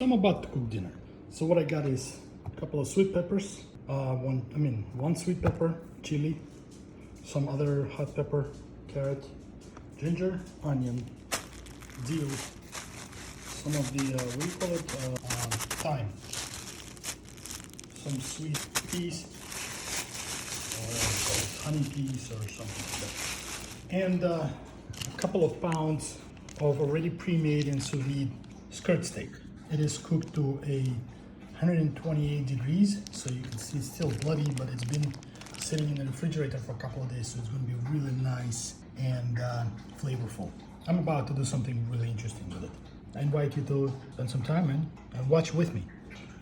I'm about to cook dinner. So what I got is a couple of sweet peppers, one sweet pepper, chili, some other hot pepper, carrot, ginger, onion, dill, some of the what do you call it, thyme, some sweet peas, or honey peas or something like that, and a couple of pounds of already pre-made and sous vide skirt steak. It is cooked to a 128 degrees, so you can see it's still bloody, but it's been sitting in the refrigerator for a couple of days, so it's going to be really nice and flavorful. I'm about to do something really interesting with it. I invite you to spend some time and watch with me.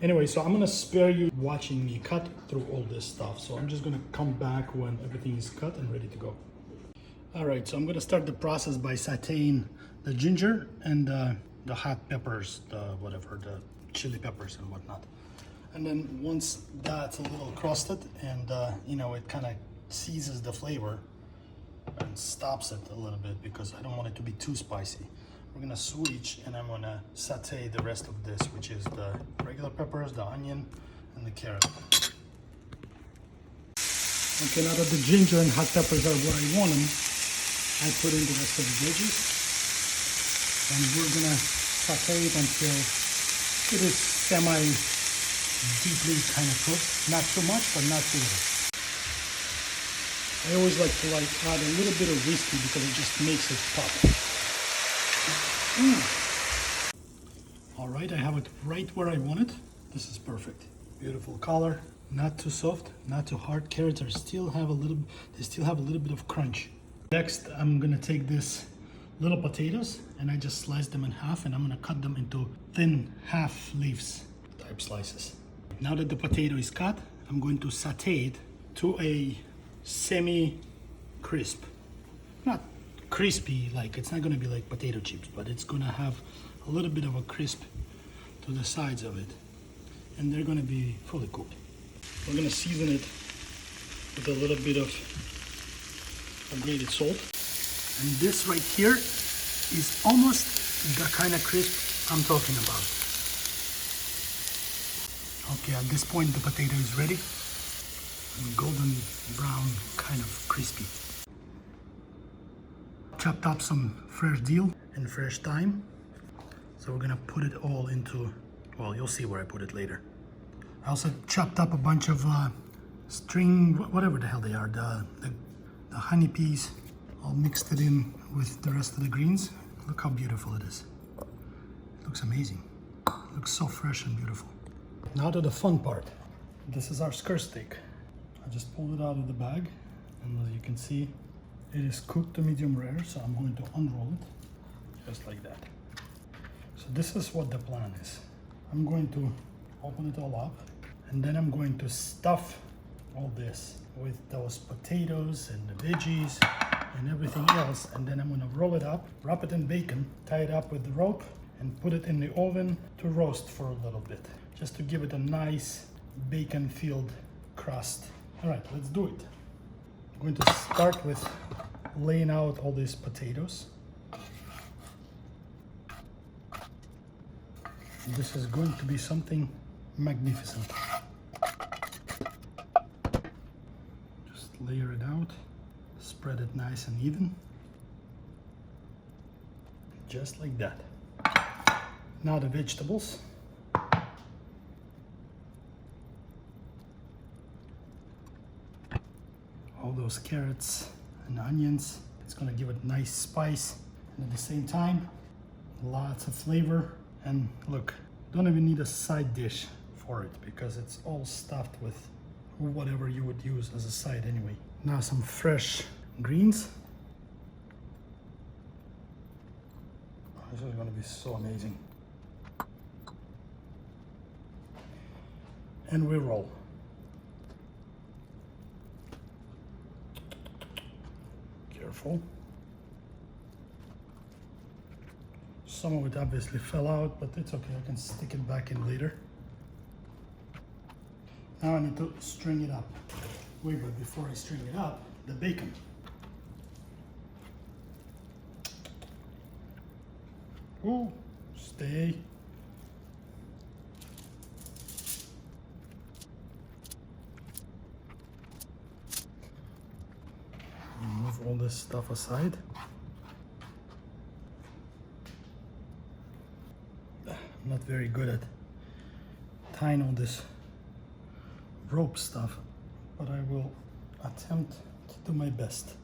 Anyway, so I'm going to spare you watching me cut through all this stuff, so I'm just going to come back when everything is cut and ready to go. All right, so I'm going to start the process by sauteing the ginger and the hot peppers, the chili peppers and whatnot. And then once that's a little crusted and it kind of seizes the flavor and stops it a little bit because I don't want it to be too spicy, we're gonna switch and I'm gonna saute the rest of this, which is the regular peppers, the onion, and the carrot. Okay, now that the ginger and hot peppers are where I want them, I put in the rest of the veggies. And we're gonna saute it until it is semi-deeply kind of cooked. Not too much, but not too little. I always like to add a little bit of whiskey because it just makes it pop. All right, I have it right where I want it. This is perfect. Beautiful color, not too soft, not too hard. Carrots still have a little bit of crunch. Next, I'm gonna take this little potatoes and I just slice them in half and I'm gonna cut them into thin half leaves type slices. Now that the potato is cut, I'm going to saute it to a semi-crisp. Not crispy, like it's not gonna be like potato chips, but it's gonna have a little bit of a crisp to the sides of it. And they're gonna be fully cooked. We're gonna season it with a little bit of grated salt. And this right here is almost the kind of crisp I'm talking about. Okay, at this point the potato is ready. And golden brown, kind of crispy. Chopped up some fresh dill and fresh thyme. So we're gonna put it all into, well, you'll see where I put it later. I also chopped up a bunch of string, whatever the hell they are, the honey peas. I'll mix it in with the rest of the greens. Look how beautiful it is. It looks amazing. It looks so fresh and beautiful. Now to the fun part. This is our skirt steak. I just pulled it out of the bag, and as you can see, it is cooked to medium rare, so I'm going to unroll it, just like that. So this is what the plan is. I'm going to open it all up, and then I'm going to stuff all this with those potatoes and the veggies and everything else, and then I'm gonna roll it up, wrap it in bacon, tie it up with the rope, and put it in the oven to roast for a little bit, just to give it a nice bacon-filled crust. All right, let's do it. I'm going to start with laying out all these potatoes. This is going to be something magnificent. Just layer it out. Spread it nice and even. Just like that. Now the vegetables. All those carrots and onions. It's gonna give it nice spice and at the same time, lots of flavor. And look, don't even need a side dish for it because it's all stuffed with whatever you would use as a side anyway. Now some fresh greens. This is going to be so amazing. And we roll. Careful. Some of it obviously fell out, but it's okay. I can stick it back in later. Now I need to string it up. Wait, but before I string it up, the bacon. Ooh, stay. this stuff aside. I'm not very good at tying all this rope stuff, but I will attempt to do my best.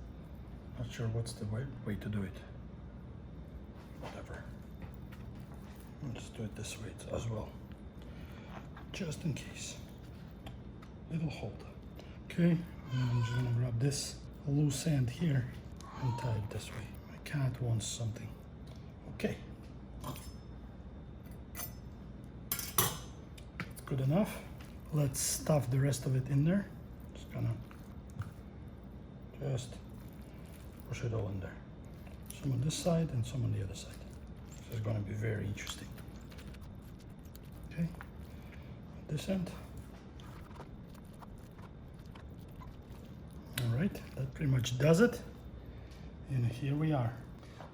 Not sure what's the right way to do it. Whatever. I'll just do it this way as well, just in case. It'll hold. Okay, and I'm just gonna grab this loose end here and tie it this way. My cat wants something. Okay. That's good enough. Let's stuff the rest of it in there. Just gonna push it all in there. Some on this side and some on the other side. This is gonna be very interesting. Okay, this end. All right, that pretty much does it. And here we are.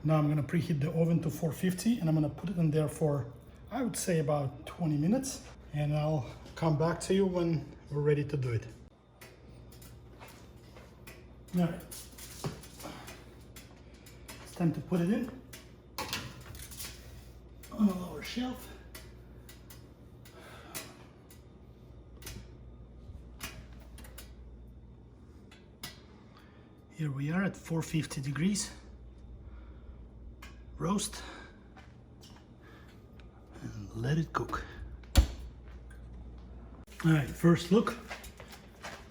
Now I'm gonna preheat the oven to 450 and I'm gonna put it in there for, I would say, about 20 minutes. And I'll come back to you when we're ready to do it. All right, it's time to put it in on a lower shelf. Here we are at 450 degrees. Roast and let it cook. All right, first look.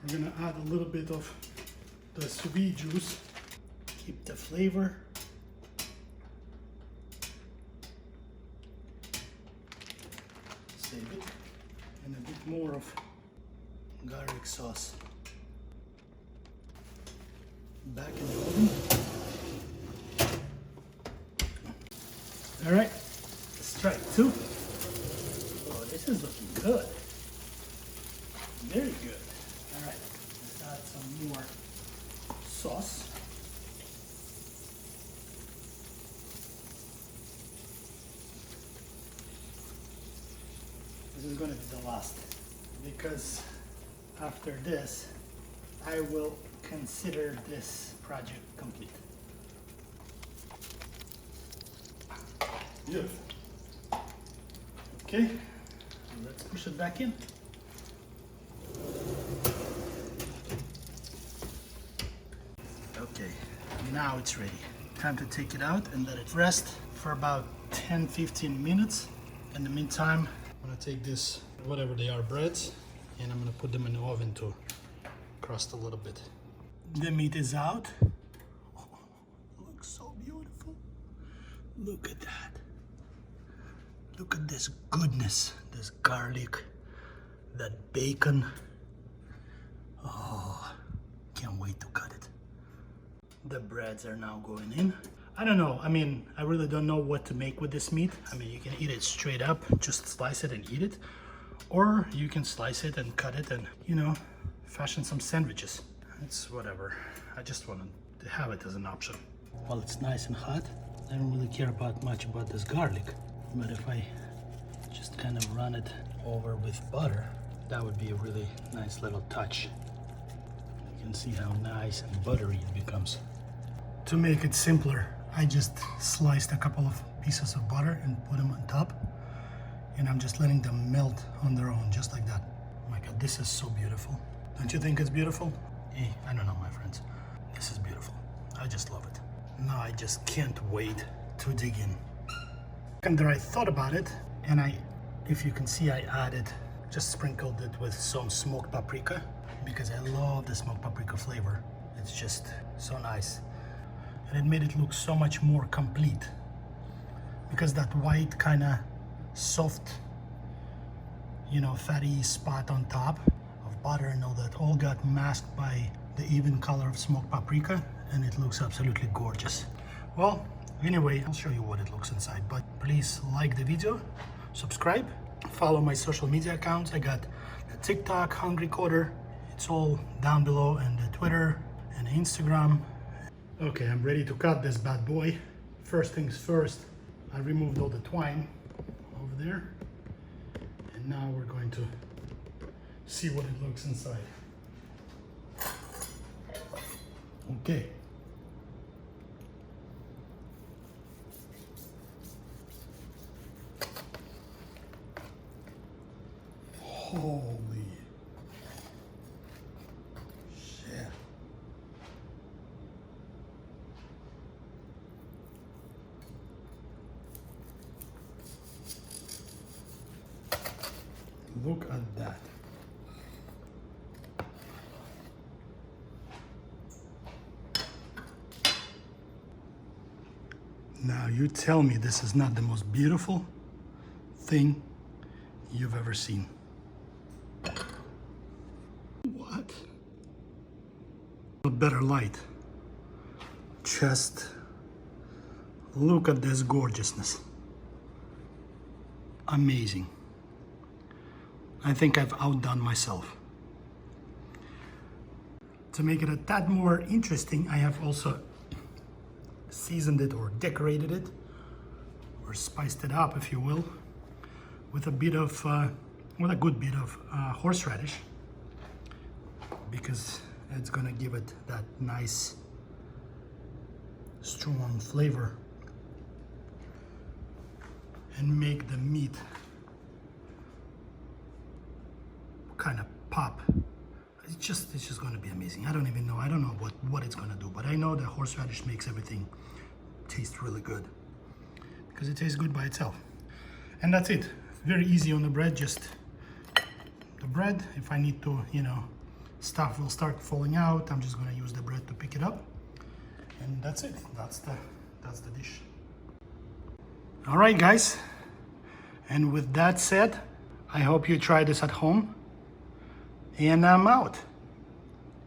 We're gonna add a little bit of the sous vide juice. Keep the flavor. Save it. And a bit more of garlic sauce. Back in the oven. All right, let's try it too. Oh, this is looking good. Very good. All right, let's add some more sauce. This is going to be the last, because after this, I will consider this project complete. Beautiful. Okay, let's push it back in. Okay, now it's ready. Time to take it out and let it rest for about 10-15 minutes. In the meantime, I'm gonna take this, whatever they are, breads, and I'm gonna put them in the oven to crust a little bit. The meat is out. Oh, looks so beautiful. Look at that. Look at this goodness, this garlic, that bacon. Oh, can't wait to cut it. The breads are now going in. I don't know, I mean, I really don't know what to make with this meat. I mean, you can eat it straight up, just slice it and eat it. Or you can slice it and cut it and, you know, fashion some sandwiches. It's whatever. I just want to have it as an option. While it's nice and hot, I don't really care much about this garlic. But if I just kind of run it over with butter, that would be a really nice little touch. You can see how nice and buttery it becomes. To make it simpler, I just sliced a couple of pieces of butter and put them on top. And I'm just letting them melt on their own, just like that. Oh my God, this is so beautiful. Don't you think it's beautiful? Hey, I don't know, my friends. This is beautiful. I just love it. Now I just can't wait to dig in. And there I thought about it, and if you can see, I just sprinkled it with some smoked paprika, because I love the smoked paprika flavor. It's just so nice. And it made it look so much more complete, because that white kind of soft, you know, fatty spot on top of butter and all that all got masked by the even color of smoked paprika, and it looks absolutely gorgeous. Well, anyway, I'll show you what it looks inside, but please like the video, subscribe, follow my social media accounts. I got the TikTok, Hungry Coder, it's all down below, and the Twitter and Instagram. Okay, I'm ready to cut this bad boy. First things first, I removed all the twine over there, and now we're going to see what it looks inside. Okay, Holy shit. Look at that. Now you tell me this is not the most beautiful thing you've ever seen. What? A better light. Just look at this gorgeousness. Amazing. I think I've outdone myself. To make it a tad more interesting, I have also seasoned it or decorated it, or spiced it up, if you will, with a bit of, with a good bit of horseradish, because it's gonna give it that nice, strong flavor and make the meat kind of pop. It's just going to be amazing. I don't know what it's going to do, but I know that horseradish makes everything taste really good because it tastes good by itself. And that's it. Very easy on the bread. Just the bread. If I need to, stuff will start falling out, I'm just going to use the bread to pick it up. And that's it. That's the dish. All right, guys. And with that said, I hope you try this at home. And I'm out.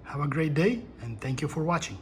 Have a great day, and thank you for watching.